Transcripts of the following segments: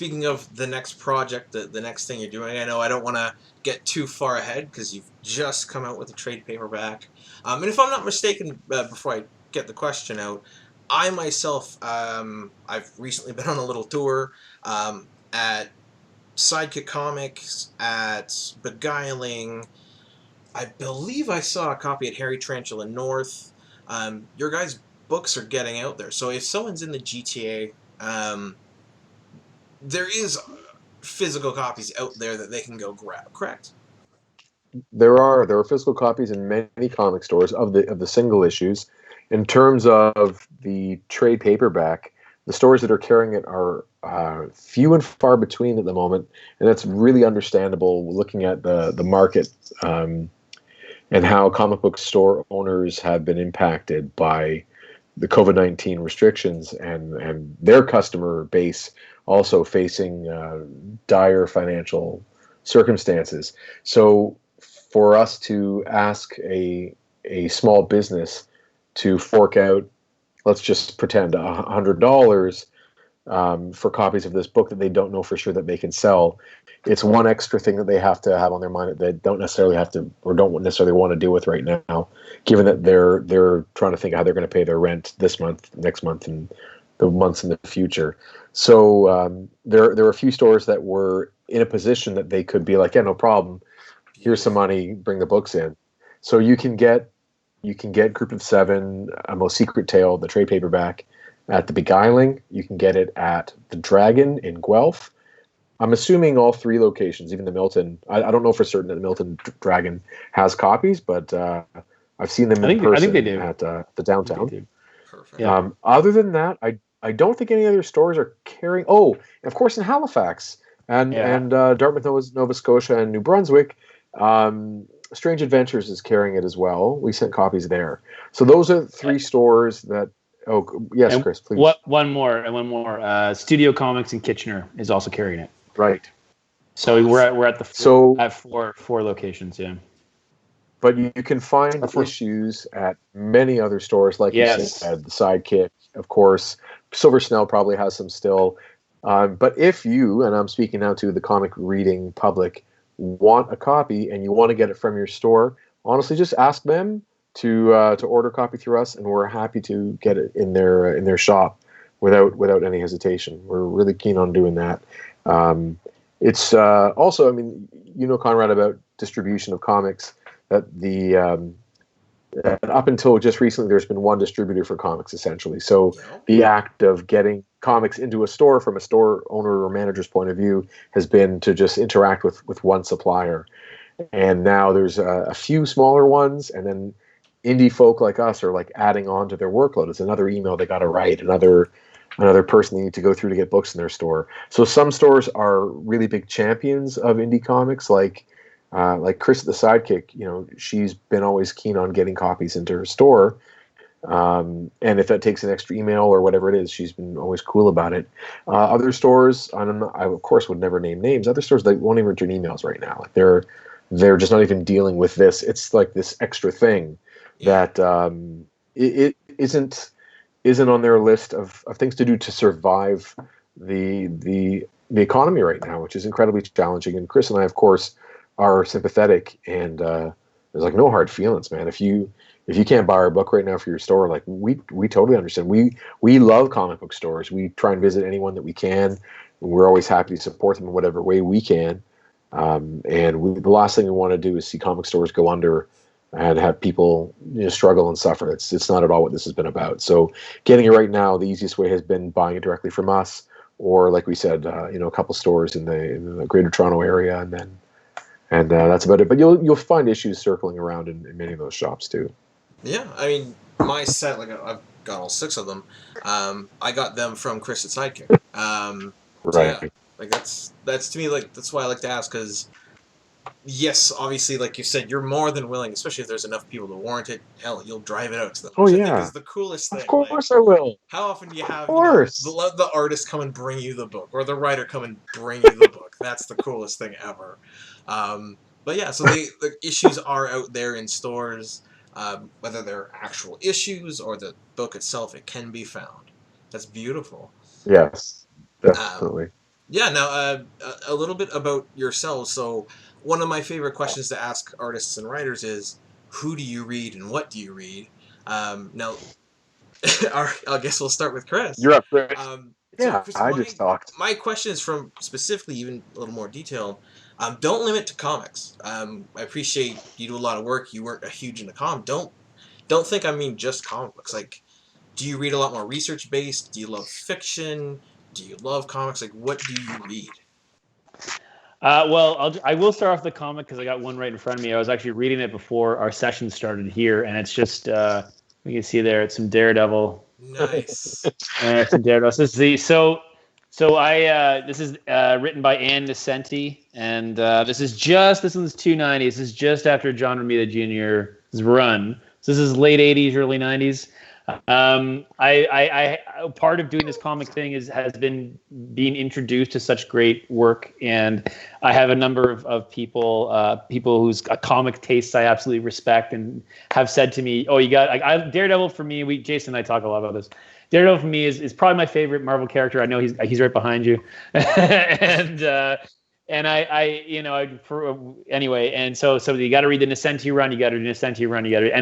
speaking of the next project, the next thing you're doing, I know I don't want to get too far ahead because you've just come out with a trade paperback. And if I'm not mistaken, before I get the question out, I myself, I've recently been on a little tour at Sidekick Comics, at Beguiling. I believe I saw a copy at Harry Tarantula North. Your guys' books are getting out there, so if someone's in the GTA, there is physical copies out there that they can go grab, correct? There are physical copies in many comic stores of the single issues. In terms of the trade paperback, the stores that are carrying it are few and far between at the moment, and that's really understandable looking at the market and how comic book store owners have been impacted by the COVID-19 restrictions and their customer base also facing dire financial circumstances. So for us to ask a small business to fork out, let's just pretend $100 for copies of this book that they don't know for sure that they can sell, it's one extra thing that they have to have on their mind that they don't necessarily have to or don't necessarily want to deal with right now, given that they're trying to think how they're going to pay their rent this month, next month, and the months in the future. So there are a few stores that were in a position that they could be like, yeah, no problem. Here's some money. Bring the books in. So you can get Group of Seven, A Most Secret Tale, the trade paperback, at the Beguiling. You can get it at the Dragon in Guelph. I'm assuming all three locations, even the Milton. I don't know for certain that the Milton Dragon has copies, but I've seen them in person. I think they do. At the downtown. Perfect. Yeah. Other than that, I don't think any other stores are carrying. Oh, of course, in Halifax and Dartmouth, Nova Scotia, and New Brunswick, Strange Adventures is carrying it as well. We sent copies there. So those are three stores that. Oh yes, and Chris, please. One more. STUDIOCOMIX in Kitchener is also carrying it. Right. So we're at four locations. Yeah. But you can find issues at many other stores, like you said, the Sidekick, of course. Silver Snail probably has some still. But if you, and I'm speaking now to the comic reading public, want a copy and you want to get it from your store, honestly, just ask them to order a copy through us, and we're happy to get it in their shop without any hesitation. We're really keen on doing that. It's also, I mean, Konrad, about distribution of comics. That up until just recently, there's been one distributor for comics, essentially. So the act of getting comics into a store from a store owner or manager's point of view has been to just interact with one supplier. And now there's a few smaller ones, and then indie folk like us are like adding on to their workload. It's another email they got to write, another person they need to go through to get books in their store. So some stores are really big champions of indie comics, like Chris at the Sidekick. She's been always keen on getting copies into her store. And if that takes an extra email or whatever it is, she's been always cool about it. Other stores, I of course would never name names. Other stores, they won't even return emails right now. Like they're just not even dealing with this. It's like this extra thing that it isn't on their list of things to do to survive the economy right now, which is incredibly challenging. And Chris and I, of course, are sympathetic, and there's like no hard feelings, man. If you can't buy our book right now for your store, like we totally understand. We love comic book stores. We try and visit anyone that we can. We're always happy to support them in whatever way we can. And the last thing we want to do is see comic stores go under and have people struggle and suffer. It's not at all what this has been about. So getting it right now, the easiest way has been buying it directly from us, or like we said, a couple stores in the Greater Toronto area, and that's about it. But you'll find issues circling around in many of those shops too. Yeah, I mean, my set, like I've got all 6 of them. I got them from Chris at Sidekick. Right. So yeah, like that's to me, like that's why I like to ask, because yes, obviously, like you said, you're more than willing, especially if there's enough people to warrant it. Hell, you'll drive it out to them. Oh, which yeah. I think is the coolest thing. Of course I will. How often do you have the artist come and bring you the book, or the writer come and bring you the book? That's the coolest thing ever. But yeah, so the issues are out there in stores, whether they're actual issues or the book itself, it can be found. That's beautiful. Yes, definitely. Yeah, now a little bit about yourselves. So one of my favorite questions to ask artists and writers is, who do you read and what do you read? Now, I guess we'll start with Chris. You're up, Chris. So Yeah, Chris, I just talked. my question is from specifically even a little more detailed. Don't limit to comics. I appreciate you do a lot of work. You weren't a huge into Don't think I mean just comic books. Like, do you read a lot more research based? Do you love fiction? Do you love comics? Like, what do you read? Well, I will start off the comic because I got one right in front of me. I was actually reading it before our session started here, and it's just you can see there it's some Daredevil. Nice. It's some Daredevil. This is written by Ann Nocenti, and this one's 290. This is just after John Romita Jr.'s run. So this is late 80s, early 90s. I part of doing this comic thing has been being introduced to such great work, and I have a number of people whose comic tastes I absolutely respect and have said to me, "Oh, you got Daredevil for me." Jason and I talk a lot about this. Daredevil for me is probably my favorite Marvel character. I know he's right behind you, and anyway, and so you got to read the Nocenti run,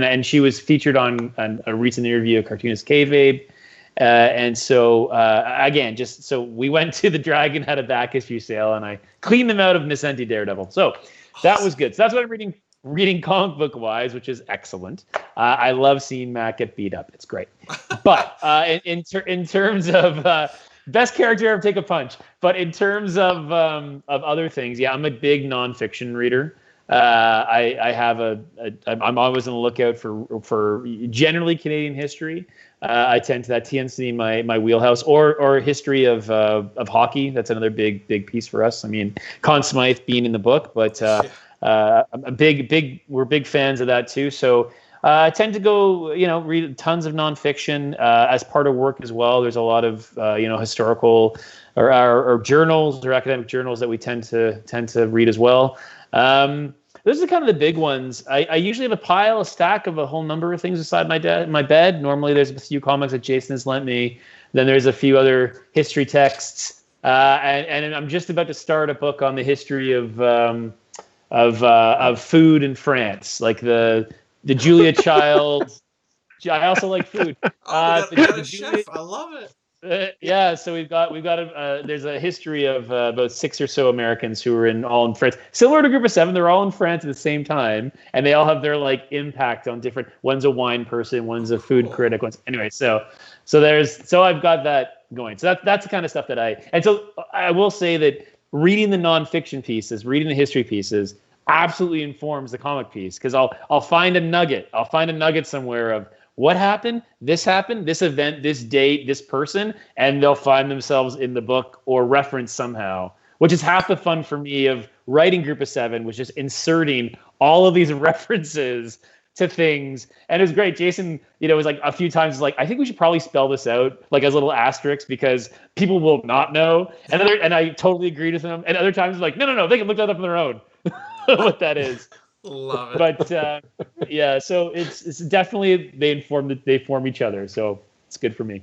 and she was featured on a recent interview of cartoonist KAYFABE, and so again, just so we went to the Dragon, had a back issue sale, and I cleaned them out of Nocenti Daredevil, so that was good. So that's what I'm reading comic book wise, which is excellent. I love seeing Matt get beat up; it's great. But in terms of best character ever take a punch. But in terms of other things, yeah, I'm a big nonfiction reader. I'm always on the lookout for generally Canadian history. I tend to that tends to be my wheelhouse, or history of hockey. That's another big piece for us. I mean, Conn Smythe being in the book, but we're big fans of that too. So. I tend to go, read tons of nonfiction as part of work as well. There's a lot of, historical or journals or academic journals that we tend to read as well. Those are kind of the big ones. I usually have a stack of a whole number of things beside my bed. Normally, there's a few comics that Jason has lent me. Then there's a few other history texts, and I'm just about to start a book on the history of food in France, like the Julia Child. I also like food. We got a chef. I love it. Yeah, so we've got there's a history of about 6 or so Americans who were all in France. Similar to Group of Seven, they're all in France at the same time, and they all have their impact on different. One's a wine person, one's a food critic. Anyway, so I've got that going. So that's the kind of stuff that I will say that reading the nonfiction pieces, reading the history pieces, absolutely informs the comic piece, because I'll find a nugget. I'll find a nugget somewhere of what happened, this event, this date, this person, and they'll find themselves in the book or referenced somehow, which is half the fun for me of writing Group of Seven, was just inserting all of these references to things. And it was great. Jason, was a few times I think we should probably spell this out as little asterisks because people will not know. And I totally agreed with him. And other times no, they can look that up on their own. What that is. Love it. But yeah, so it's definitely they form each other. So it's good for me.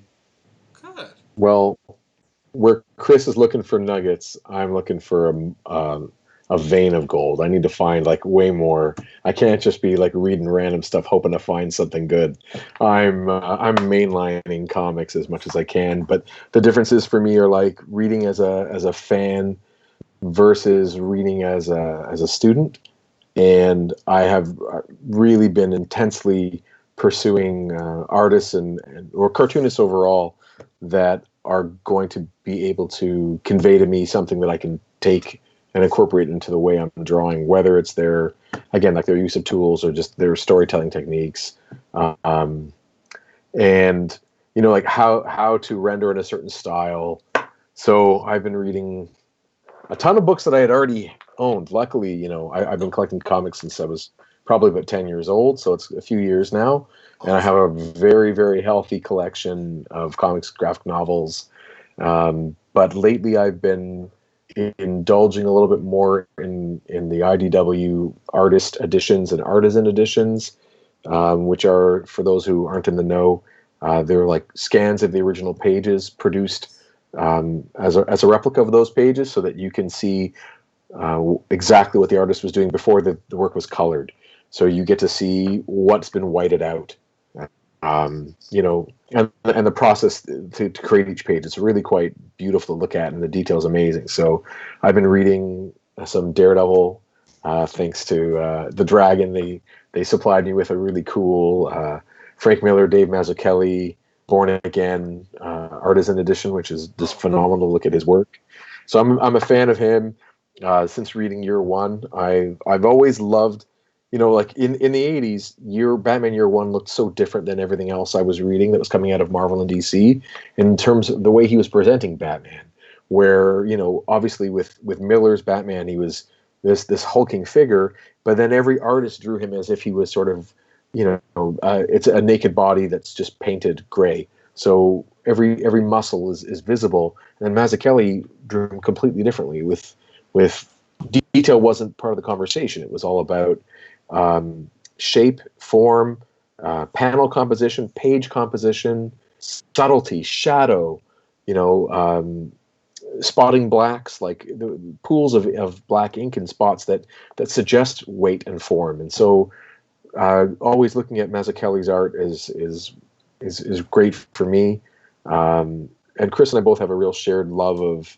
Good. Well, where Chris is looking for nuggets, I'm looking for a vein of gold. I need to find way more. I can't just be reading random stuff hoping to find something good. I'm mainlining comics as much as I can, but the differences for me are reading as a fan versus reading as a student. And I have really been intensely pursuing artists or cartoonists overall that are going to be able to convey to me something that I can take and incorporate into the way I'm drawing, whether it's their use of tools or just their storytelling techniques, and how to render in a certain style. So I've been reading a ton of books that I had already owned. Luckily, I've been collecting comics since I was probably about 10 years old, so it's a few years now. And I have a very, very healthy collection of comics, graphic novels. But lately I've been indulging a little bit more in the IDW artist editions and artisan editions, which are, for those who aren't in the know, they're scans of the original pages produced as a replica of those pages, so that you can see exactly what the artist was doing before the work was colored. So you get to see what's been whited out, you know, and the process to create each page. It's really quite beautiful to look at, and the detail is amazing. So I've been reading some Daredevil, thanks to the Dragon. They supplied me with a really cool Frank Miller, Dave Mazzucchelli, Born Again Artisan Edition, which is just phenomenal to look at his work. So I'm a fan of him since reading Year One. I've always loved, you know, like in the 80s, Batman Year One looked so different than everything else I was reading that was coming out of Marvel and DC in terms of the way he was presenting Batman. Where, you know, obviously with Miller's Batman, he was this hulking figure, but then every artist drew him as if he was sort of, you know, it's a naked body that's just painted gray. So every muscle is visible. And then Mazzucchelli drew him completely differently. With detail wasn't part of the conversation. It was all about shape, form, panel composition, page composition, subtlety, shadow, you know, spotting blacks, like the pools of black ink in spots that suggest weight and form. And so always looking at Mazzucchelli's art is great for me. And Chris and I both have a real shared love of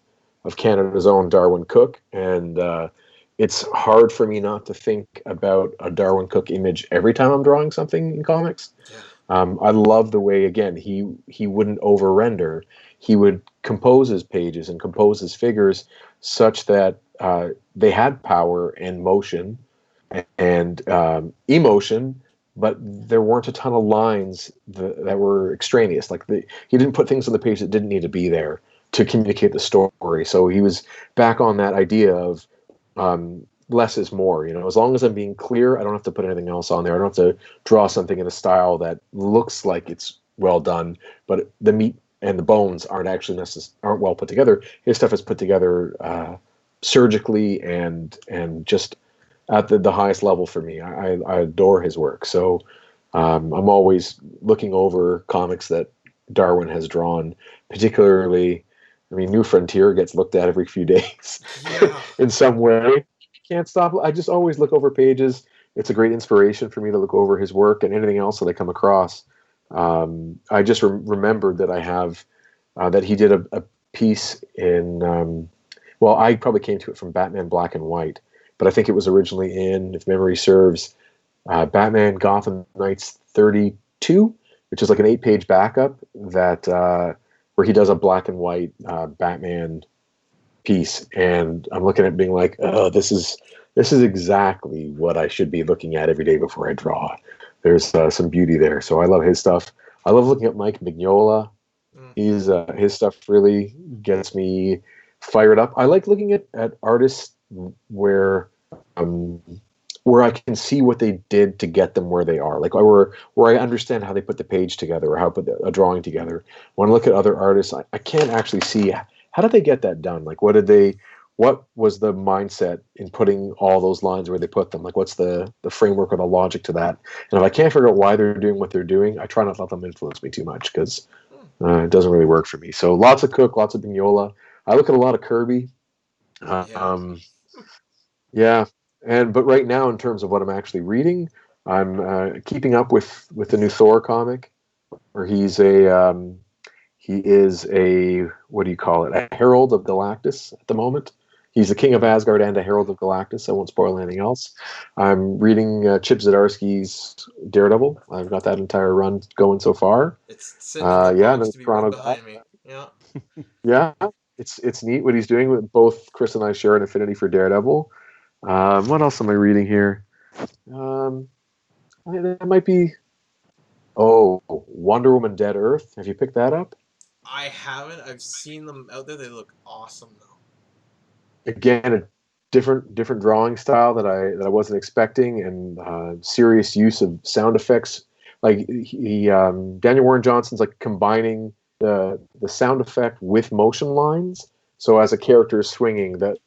Canada's own Darwyn Cooke, and it's hard for me not to think about a Darwyn Cooke image every time I'm drawing something in comics. Yeah. I love the way, again, he wouldn't over-render. He would compose his pages and compose his figures such that they had power and motion and emotion, but there weren't a ton of lines that were extraneous. Like he didn't put things on the page that didn't need to be there to communicate the story. So he was back on that idea of less is more. You know, as long as I'm being clear, I don't have to put anything else on there. I don't have to draw something in a style that looks like it's well done, but the meat and the bones aren't actually aren't well put together. His stuff is put together surgically and just at the highest level for me. I adore his work. So I'm always looking over comics that Darwyn has drawn, particularly, I mean, New Frontier gets looked at every few days in some way. Can't stop. I just always look over pages. It's a great inspiration for me to look over his work and anything else that I come across. I just remembered that I have that he did a piece in, well, I probably came to it from Batman Black and White, but I think it was originally in, if memory serves, Batman Gotham Knights 32, which is like an 8-page backup that where he does a black and white Batman piece, and I'm looking at it being like, oh, this is exactly what I should be looking at every day before I draw. There's some beauty there. So I love his stuff. I love looking at Mike Mignola. He's his stuff really gets me fired up. I like looking at artists where I can see what they did to get them where they are, like where I understand how they put the page together or how to put a drawing together. When I look at other artists, I can't actually see how did they get that done. Like what was the mindset in putting all those lines where they put them? Like what's the framework or the logic to that? And if I can't figure out why they're doing what they're doing, I try not to let them influence me too much, because it doesn't really work for me. So lots of Cooke, lots of Mignola. I look at a lot of Kirby. Yeah. But right now, in terms of what I'm actually reading, I'm keeping up with the new Thor comic, where he is a, what do you call it? A herald of Galactus at the moment. He's the king of Asgard and a herald of Galactus. I won't spoil anything else. I'm reading Chip Zdarsky's Daredevil. I've got that entire run going so far. It's sitting in the box to be right Toronto behind me. Yeah. Yeah, it's neat what he's doing. With both Chris and I share an affinity for Daredevil. What else am I reading here? That might be Wonder Woman Dead Earth. Have you picked that up? I haven't. I've seen them out there. They look awesome, though. Again, a different drawing style that I wasn't expecting, and serious use of sound effects. Like Daniel Warren Johnson's like combining the sound effect with motion lines. So as a character is swinging, the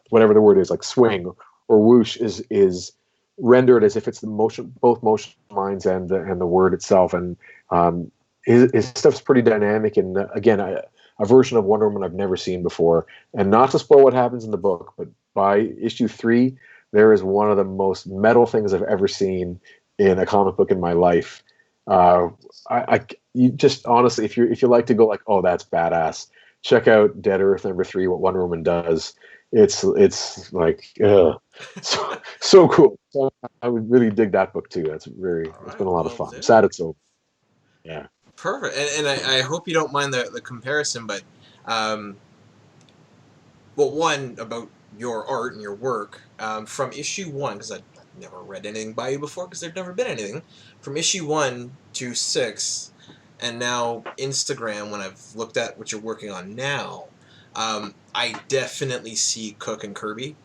whatever the word is, like swing or whoosh, is rendered as if it's both motion lines and the word itself. And his stuff's pretty dynamic. And again, a version of Wonder Woman I've never seen before. And not to spoil what happens in the book, but by issue 3, there is one of the most metal things I've ever seen in a comic book in my life. You just honestly, if you like to go like, oh, that's badass, check out Dead Earth #3, what Wonder Woman does. It's like so cool. So I would really dig that book too. It's been a lot of fun. I'm sad it's over. Yeah. Perfect. And I hope you don't mind the comparison, but well, one about your art and your work from issue 1, because I've never read anything by you before because there'd never been anything, from issue 1 to 6, and now Instagram, when I've looked at what you're working on now, I definitely see Cooke and Kirby,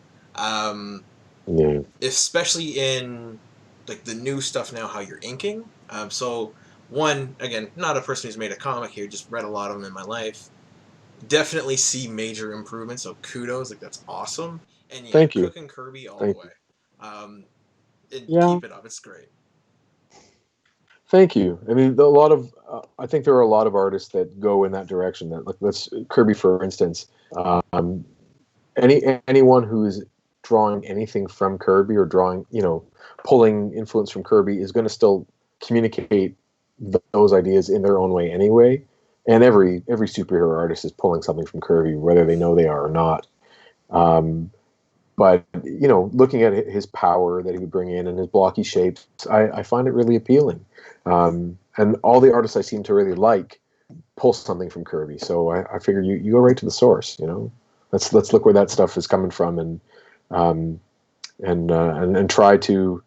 especially in like the new stuff now, how you're inking. So one, again, not a person who's made a comic here, just read a lot of them in my life. Definitely see major improvements, so kudos, like that's awesome. And yeah, Thank you. Cooke and Kirby all the way. Keep it up, it's great. Thank you. I mean, I think there are a lot of artists that go in that direction. That, like, let's Kirby, for instance. Anyone who is drawing anything from Kirby or drawing, pulling influence from Kirby is going to still communicate those ideas in their own way anyway. And every superhero artist is pulling something from Kirby, whether they know they are or not. But looking at his power that he would bring in and his blocky shapes, I find it really appealing. And all the artists I seem to really like pull something from Kirby. So I figure you go right to the source. Let's look where that stuff is coming from and try to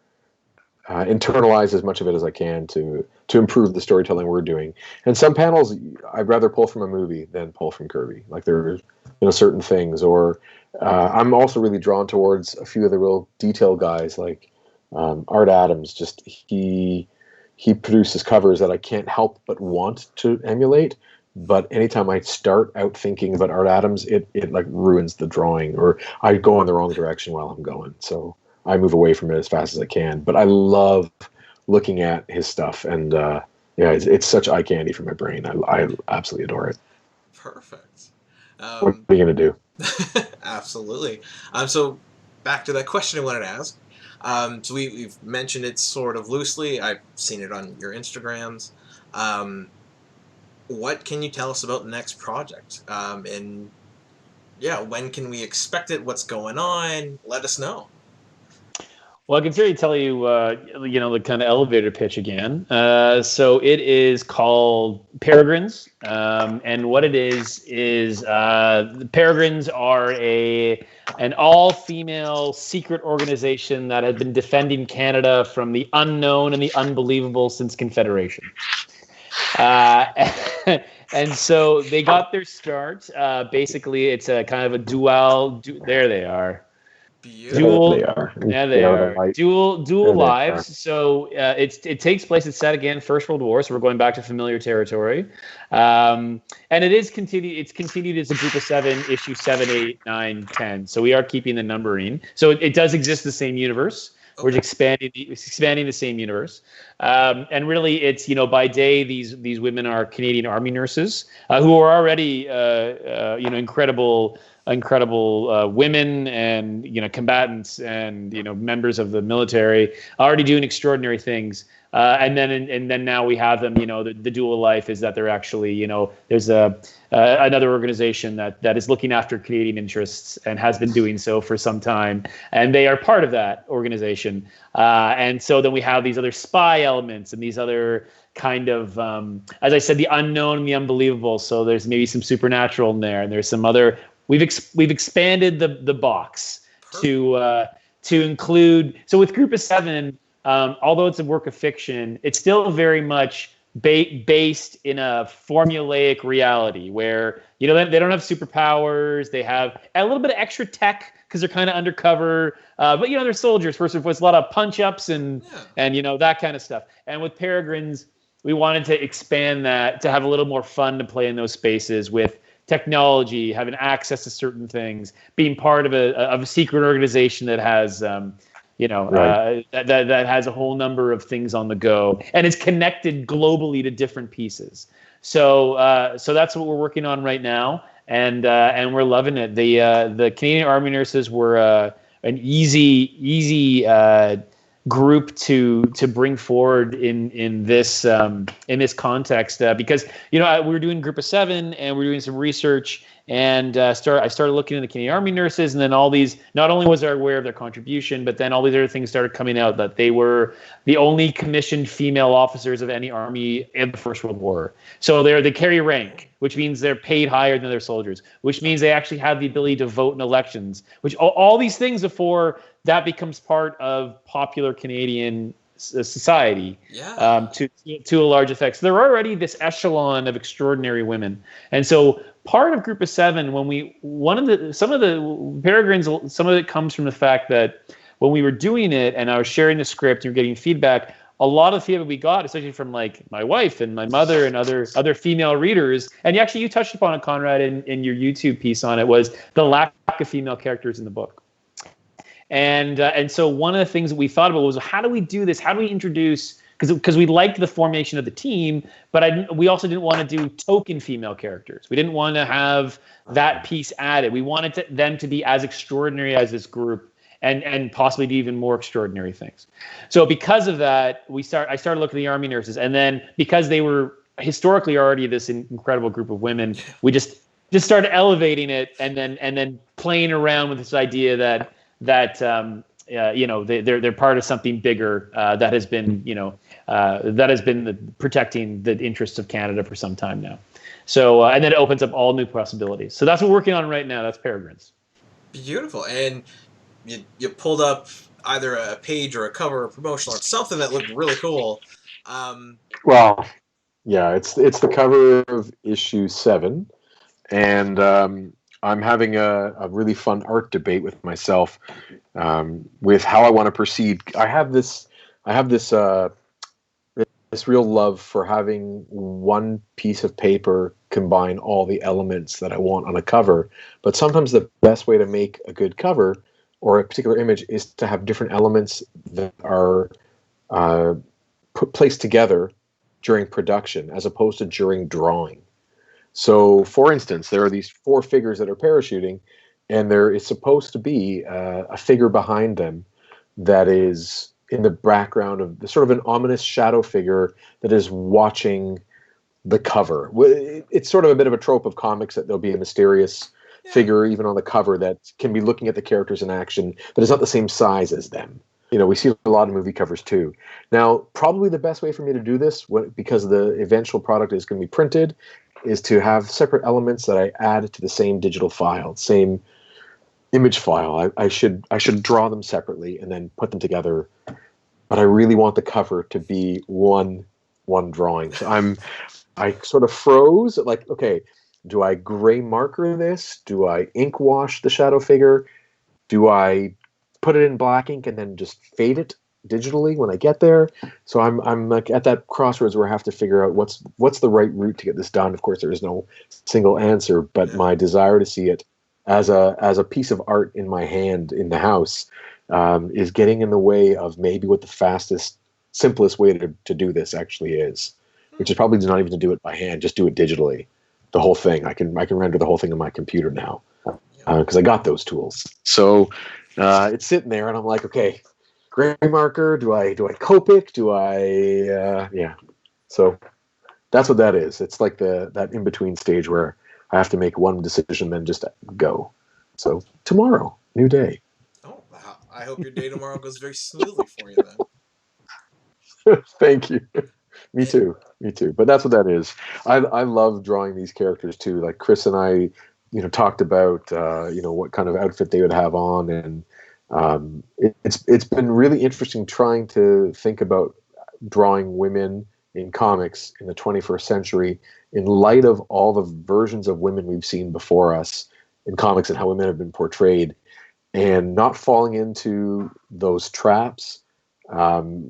internalize as much of it as I can to improve the storytelling we're doing. And some panels I'd rather pull from a movie than pull from Kirby. Like there are certain things, or I'm also really drawn towards a few of the real detail guys like Art Adams. Just he produces covers that I can't help but want to emulate. But anytime I start out thinking about Art Adams, it like ruins the drawing, or I go in the wrong direction while I'm going. So I move away from it as fast as I can. But I love looking at his stuff, and it's such eye candy for my brain. I absolutely adore it. Perfect. What are you gonna do? Absolutely. So back to that question I wanted to ask. So we've mentioned it sort of loosely. I've seen it on your Instagrams. What can you tell us about the next project? And when can we expect it? What's going on? Let us know. Well, I can certainly tell you, the kind of elevator pitch again. So it is called Peregrines, and what it is the Peregrines are an all-female secret organization that had been defending Canada from the unknown and the unbelievable since Confederation. And so they got their start. Basically, it's a kind of a there they are. Dual lives. So it takes place. It's set again, First World War. So we're going back to familiar territory, and it's continued as a group of 7, issue 7, 8, 9, 10. So we are keeping the numbering. So it does exist the same universe. Okay. We're expanding the same universe, and really, it's by day these women are Canadian Army nurses who are already incredible women and combatants and members of the military, already doing extraordinary things. And then now we have them. The dual life is that they're actually there's another organization that is looking after Canadian interests and has been doing so for some time, and they are part of that organization. And so then we have these other spy elements and these other kind of, as I said, the unknown and the unbelievable. So there's maybe some supernatural in there, and there's some other. We've expanded the box to include. So with Group of 7, although it's a work of fiction, it's still very much based in a formulaic reality where they don't have superpowers. They have a little bit of extra tech because they're kind of undercover. But they're soldiers first and foremost. A lot of punch ups and that kind of stuff. And with Peregrines, we wanted to expand that to have a little more fun to play in those spaces with technology, having access to certain things, being part of a secret organization that has Right. that has a whole number of things on the go and is connected globally to different pieces. So that's what we're working on right now, and we're loving it. The Canadian Army Nurses were an easy group to bring forward in this context, because we were doing Group of 7 and we were doing some research, and I started looking into the Canadian Army Nurses, and then all these, not only was I aware of their contribution, but then all these other things started coming out, that they were the only commissioned female officers of any army in the First World War. So they carry rank, which means they're paid higher than their soldiers, which means they actually have the ability to vote in elections, which all these things before that becomes part of popular Canadian society, to a large effect. So they're already this echelon of extraordinary women. And so part of Group of 7, some of the Peregrines, some of it comes from the fact that when we were doing it and I was sharing the script and you're getting feedback, a lot of feedback we got, especially from like my wife and my mother and other female readers, and you touched upon it, Konrad, in your YouTube piece on it, was the lack of female characters in the book. And so one of the things that we thought about was, how do we do this? How do we introduce, because we liked the formation of the team, but we also didn't want to do token female characters. We didn't want to have that piece added. We wanted them to be as extraordinary as this group, and possibly do even more extraordinary things. So because of that, I started looking at the Army Nurses, and then because they were historically already this incredible group of women, we just started elevating it, and then playing around with this idea that they're part of something bigger that has been protecting the interests of Canada for some time now. So and then it opens up all new possibilities. So that's what we're working on right now. That's Peregrines. Beautiful. And you pulled up either a page or a cover or promotional or something that looked really cool. Well, yeah, it's the cover of issue 7, and I'm having a really fun art debate with myself with how I want to proceed. I have this real love for having one piece of paper combine all the elements that I want on a cover. But sometimes the best way to make a good cover or a particular image is to have different elements that are placed together during production as opposed to during drawing. So, for instance, there are these 4 figures that are parachuting, and there is supposed to be a figure behind them that is in the background of sort of an ominous shadow figure that is watching the cover. It's sort of a bit of a trope of comics that there'll be a mysterious figure even on the cover that can be looking at the characters in action, but is not the same size as them. We see a lot of movie covers too. Now, probably the best way for me to do this, because the eventual product is going to be printed, is to have separate elements that I add to the same digital file, same image file. I should draw them separately and then put them together. But I really want the cover to be one drawing. So I sort of froze, like, okay, do I gray marker this? Do I ink wash the shadow figure? Do I put it in black ink and then just fade it digitally when I get there? So I'm like at that crossroads where I have to figure out what's the right route to get this done. Of course, there is no single answer, but my desire to see it as a piece of art in my hand in the house is getting in the way of maybe what the fastest, simplest way to do this actually is, which is probably not even to do it by hand, just do it digitally. The whole thing. I can render the whole thing on my computer now because I got those tools. So it's sitting there, and I'm like, okay, gray marker. Do I Copic? Do I? Yeah. So that's what that is. It's like that in between stage where I have to make one decision, then just go. So tomorrow, new day. Oh, wow. I hope your day tomorrow goes very smoothly for you then. Thank you. Me too. But that's what that is. I love drawing these characters too. Like Chris and I, talked about what kind of outfit they would have on, and it's been really interesting trying to think about drawing women in comics in the 21st century in light of all the versions of women we've seen before us in comics and how women have been portrayed, and not falling into those traps,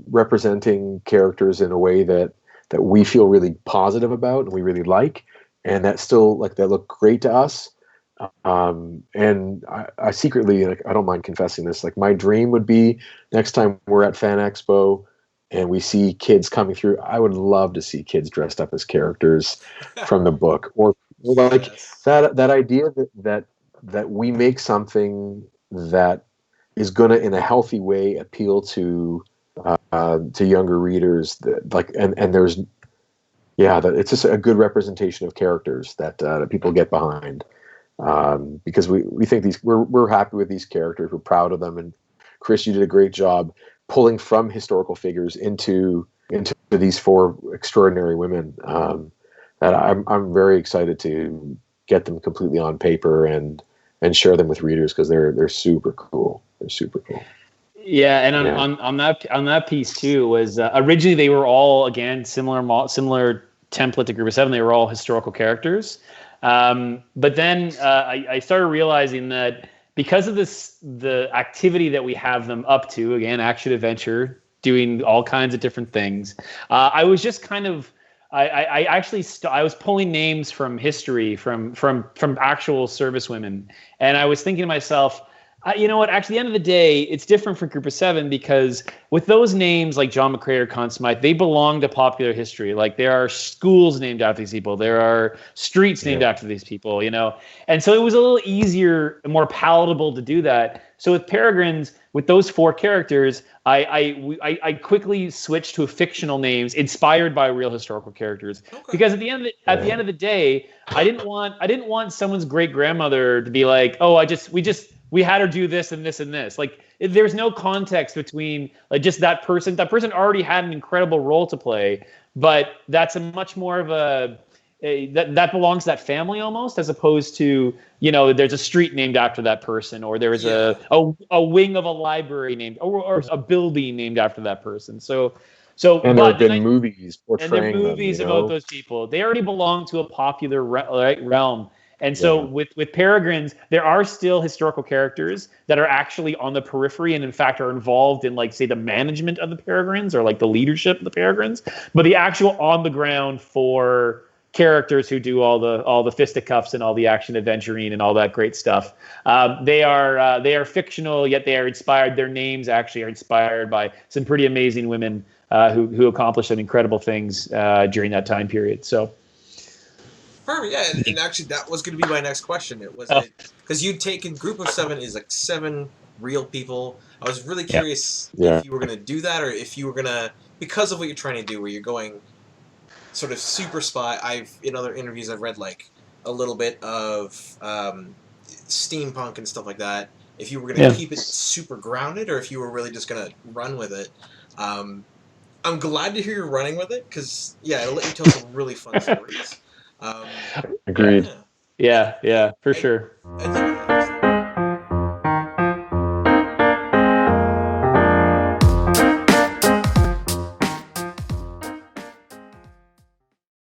representing characters in a way that we feel really positive about and we really like, and that still that look great to us, And I secretly, like, I don't mind confessing this, like, my dream would be next time we're at Fan Expo and we see kids coming through, I would love to see kids dressed up as characters from the book, or like Yes. that idea that we make something that is going to, in a healthy way, appeal to younger readers, and there's that it's just a good representation of characters that people get behind, because we think we're happy with these characters, we're proud of them, and Chris, you did a great job pulling from historical figures into these four extraordinary women, that I'm very excited to get them completely on paper and share them with readers, because they're super cool. They're super cool. Yeah, and on that piece too was originally they were all, again, similar template to Group of Seven. They were all historical characters, but then I started realizing that because of the activity that we have them up to, again, action adventure, doing all kinds of different things, I was just kind of I was pulling names from history, from actual service women, and I was thinking to myself, you know what? Actually, at the end of the day, it's different for Group of Seven, because with those names like John McCrae or Conn Smythe, they belong to popular history. Like, there are schools named after these people, there are streets named after these people, you know. And so it was a little easier and more palatable to do that. So with Peregrines, with those four characters, I quickly switched to fictional names inspired by real historical characters. Okay. Because at the end of the day, I didn't want someone's great grandmother to be like, oh, we had her do this and this and this. Like, there's no context between, like, just that person. That person already had an incredible role to play, but that's a much more of that belongs to that family almost, as opposed to, you know, there's a street named after that person, or there's a wing of a library named, or a building named after that person. So and there have been movies portraying them, about those people. They already belong to a popular realm. And so with Peregrines, there are still historical characters that are actually on the periphery and, in fact, are involved in, like, say, the management of the Peregrines, or like the leadership of the Peregrines. But the actual on the ground for characters who do all the fisticuffs and all the action adventuring and all that great stuff, they are fictional, yet they are inspired. Their names actually are inspired by some pretty amazing women who accomplished some incredible things during that time period. So. Perfect. Yeah, and actually that was going to be my next question. It was because you'd taken Group of Seven is like 7 real people. I was really curious if you were going to do that, or if you were going to, because of what you're trying to do, where you're going sort of super spy. In other interviews I've read, like, a little bit of steampunk and stuff like that. If you were going to keep it super grounded, or if you were really just going to run with it. I'm glad to hear you're running with it, because it'll let you tell some really fun stories. Agreed. Yeah, for sure. I think